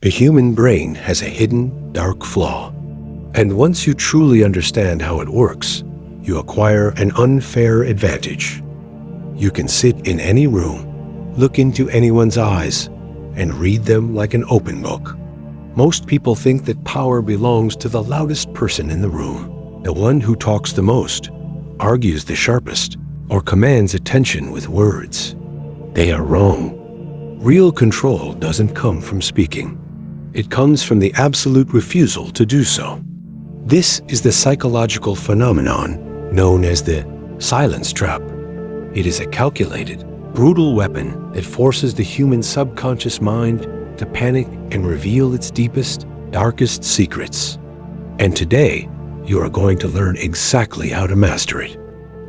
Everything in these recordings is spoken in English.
The human brain has a hidden, dark flaw. And once you truly understand how it works, you acquire an unfair advantage. You can sit in any room, look into anyone's eyes, and read them like an open book. Most people think that power belongs to the loudest person in the room, the one who talks the most, argues the sharpest, or commands attention with words. They are wrong. Real control doesn't come from speaking. It comes from the absolute refusal to do so. This is the psychological phenomenon known as the silence trap. It is a calculated, brutal weapon that forces the human subconscious mind to panic and reveal its deepest, darkest secrets. And today, you are going to learn exactly how to master it.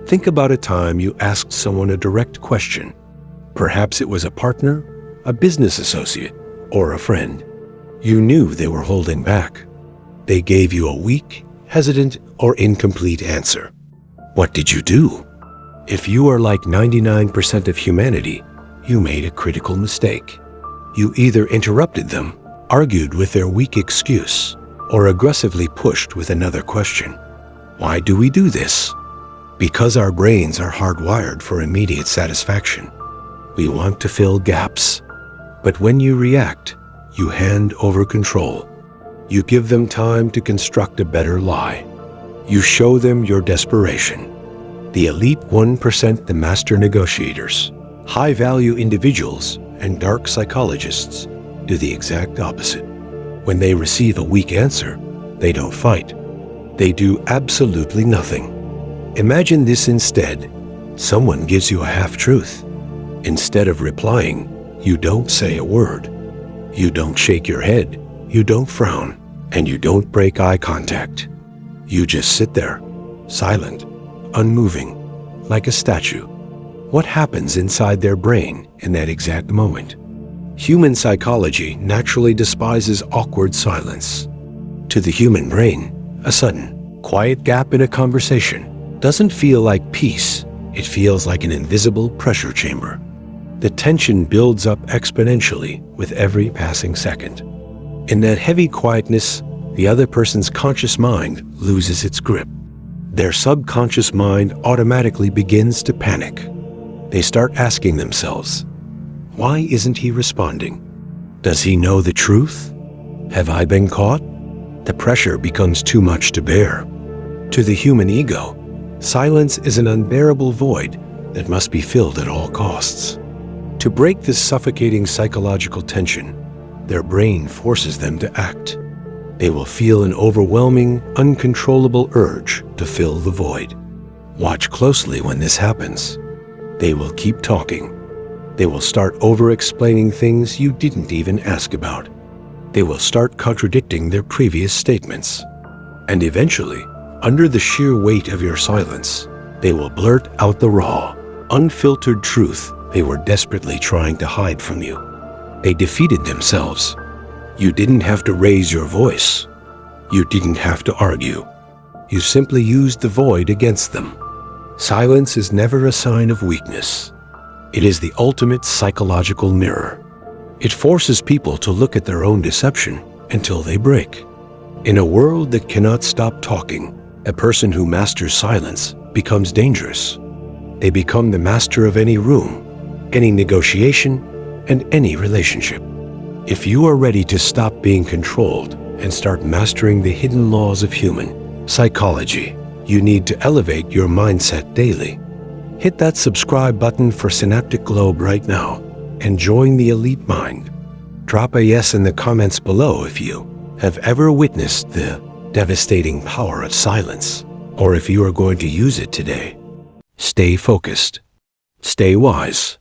Think about a time you asked someone a direct question. Perhaps it was a partner, a business associate, or a friend. You knew they were holding back. They gave you a weak, hesitant, or incomplete answer. What did you do? If you are like 99% of humanity, you made a critical mistake. You either interrupted them, argued with their weak excuse, or aggressively pushed with another question. Why do we do this? Because our brains are hardwired for immediate satisfaction. We want to fill gaps. But when you react, you hand over control. You give them time to construct a better lie. You show them your desperation. The elite 1%, the master negotiators, high-value individuals, and dark psychologists do the exact opposite. When they receive a weak answer, they don't fight. They do absolutely nothing. Imagine this instead. Someone gives you a half-truth. Instead of replying, you don't say a word. You don't shake your head, you don't frown, and you don't break eye contact. You just sit there, silent, unmoving, like a statue. What happens inside their brain in that exact moment? Human psychology naturally despises awkward silence. To the human brain, a sudden, quiet gap in a conversation doesn't feel like peace. It feels like an invisible pressure chamber. The tension builds up exponentially with every passing second. In that heavy quietness, the other person's conscious mind loses its grip. Their subconscious mind automatically begins to panic. They start asking themselves, why isn't he responding? Does he know the truth? Have I been caught? The pressure becomes too much to bear. To the human ego, silence is an unbearable void that must be filled at all costs. To break this suffocating psychological tension, their brain forces them to act. They will feel an overwhelming, uncontrollable urge to fill the void. Watch closely when this happens. They will keep talking. They will start over-explaining things you didn't even ask about. They will start contradicting their previous statements. And eventually, under the sheer weight of your silence, they will blurt out the raw, unfiltered truth they were desperately trying to hide from you. They defeated themselves. You didn't have to raise your voice. You didn't have to argue. You simply used the void against them. Silence is never a sign of weakness. It is the ultimate psychological mirror. It forces people to look at their own deception until they break. In a world that cannot stop talking, a person who masters silence becomes dangerous. They become the master of any room, any negotiation, and any relationship. If you are ready to stop being controlled and start mastering the hidden laws of human psychology, you need to elevate your mindset daily. Hit that subscribe button for Synaptic Globe right now and join the elite mind. Drop a yes in the comments below if you have ever witnessed the devastating power of silence, or if you are going to use it today. Stay focused. Stay wise.